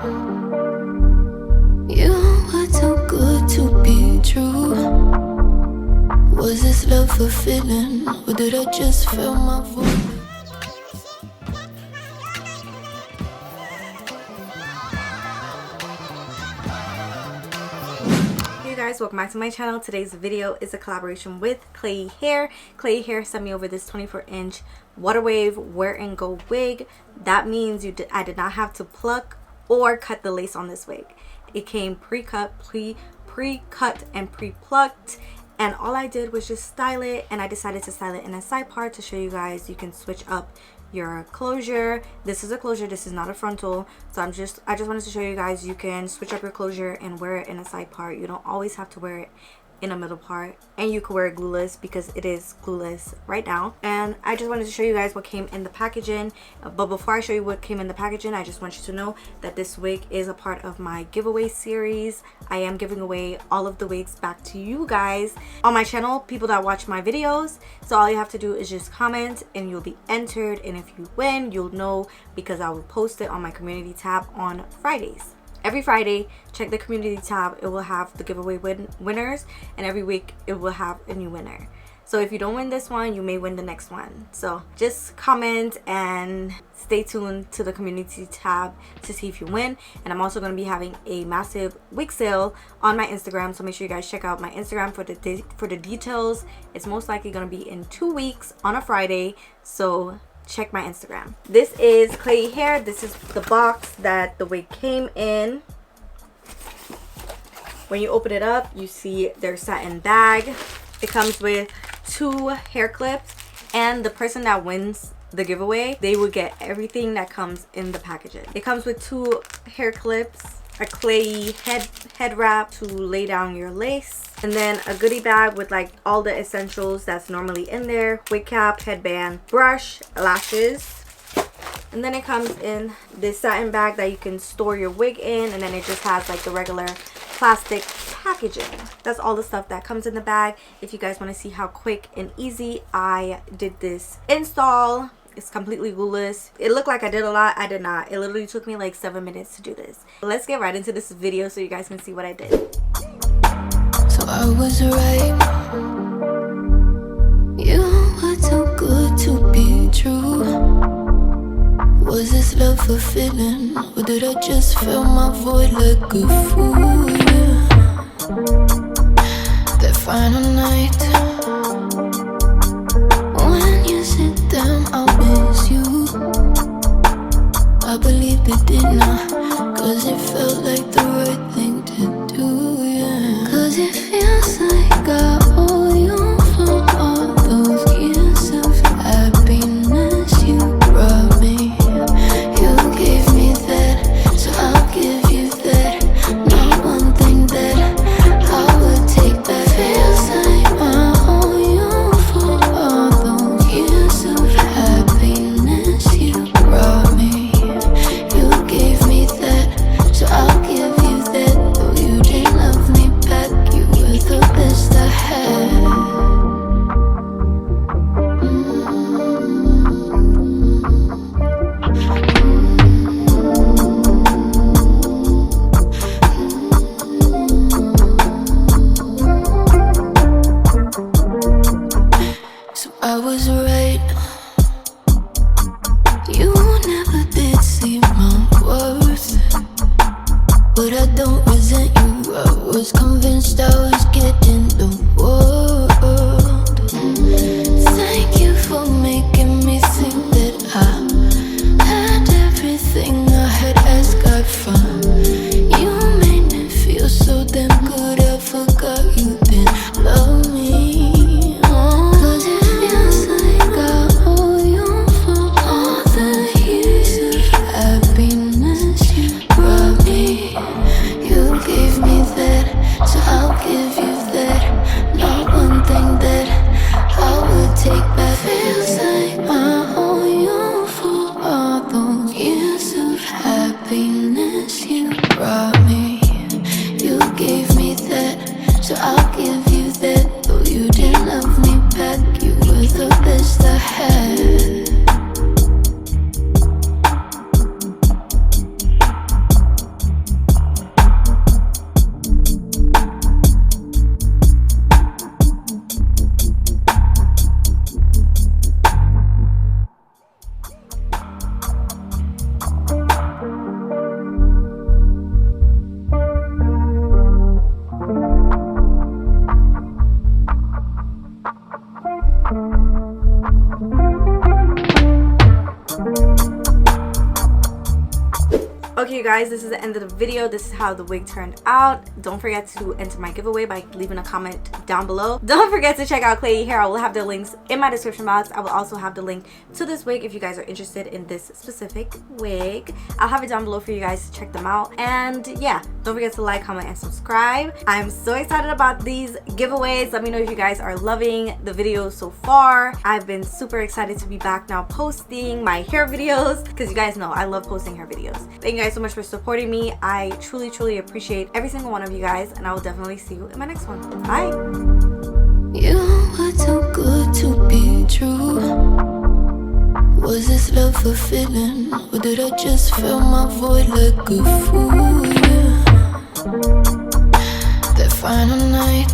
You were too good to be true. Was this love fulfilling, or did I just fill my void? Hey guys, welcome back to my channel. Today's video is a collaboration with Klaiyi Hair. Klaiyi Hair sent me over this 24-inch water wave wear and go wig. That means I did not have to pluck or cut the lace on this wig. It came pre-cut, pre-cut and pre-plucked, and all I did was just style it, and I decided to style it in a side part to show you guys you can switch up your closure. This is a closure, this is not a frontal, so I just wanted to show you guys you can switch up your closure and wear it in a side part. You don't always have to wear it in a middle part, and you could wear it glueless because it is glueless right now. And I just wanted to show you guys what came in the packaging, but before I show you what came in the packaging, I just want you to know that this wig is a part of my giveaway series. I am giving away all of the wigs back to you guys on my channel, people that watch my videos. So all you have to do is just comment and you'll be entered, and if you win, you'll know because I will post it on my community tab on Fridays. Every Friday, check the community tab. It will have the giveaway winners, and every week it will have a new winner. So if you don't win this one, you may win the next one. So just comment and stay tuned to the community tab to see if you win. And I'm also going to be having a massive wig sale on my Instagram, so make sure you guys check out my Instagram for the details. It's most likely going to be in 2 weeks on a Friday, so check my Instagram. This is Klaiyi Hair. This is the box that the wig came in. When you open it up, you see their satin bag. It comes with 2 hair clips, and the person that wins the giveaway, they will get everything that comes in the packaging. It comes with 2 hair clips, a Klaiyi head wrap to lay down your lace, and then a goodie bag with like all the essentials that's normally in there: wig cap, headband, brush, lashes. And then it comes in this satin bag that you can store your wig in, and then it just has like the regular plastic packaging. That's all the stuff that comes in the bag. If you guys want to see how quick and easy I did this install, it's completely glueless. It looked like I did a lot. I did not. It literally took me like 7 minutes to do this. Let's get right into this video so you guys can see what I did. So I was right. You were too good to be true. Was this love fulfilling, or did I just fill my void like a fool? Yeah. That final night, when you sit down, I'll miss you. I believed it did not, cause it felt like the right thing to do, yeah. Cause it feels like I owe you for all those years of happiness you brought me. You gave me that, so I'll give you that. Not one thing that I would take back. Feels like I owe you for all those years of happiness you brought me. You gave me that, so I'll give you that. Though you didn't love me back, you were the best I had. So I was right. You never did see my worth, but I don't resent you. I was convinced I was getting the world. Thank you for making me think that I had everything I had asked God from. You made me feel so damn good, I forgot you didn't love me. Cause it feels like I owe you for all the years of happiness you brought me. You gave me that, so I'll give you that. Not one thing that I would take back. Feels like I owe you for all those years of happiness you brought me. You gave me that, so I'll give you that. Though you didn't love me back, you were the best I had. you guys, this is the end of the video. This is how the wig turned out. Don't forget to enter my giveaway by leaving a comment down below. Don't forget to check out Klaiyi hair. I will have the links in my description box. I will also have the link to this wig if you guys are interested in this specific wig. I'll have it down below for you guys to check them out. And yeah, don't forget to like, comment, and subscribe. I'm so excited about these giveaways. Let me know if you guys are loving the videos so far. I've been super excited to be back now posting my hair videos, because you guys know I love posting hair videos. Thank you guys so much for supporting me. I truly appreciate every single one of you guys, and I will definitely see you in my next one. Bye. You were too good to be true. Was this love fulfilling, or did I just fill my void like a fool? Yeah. That final night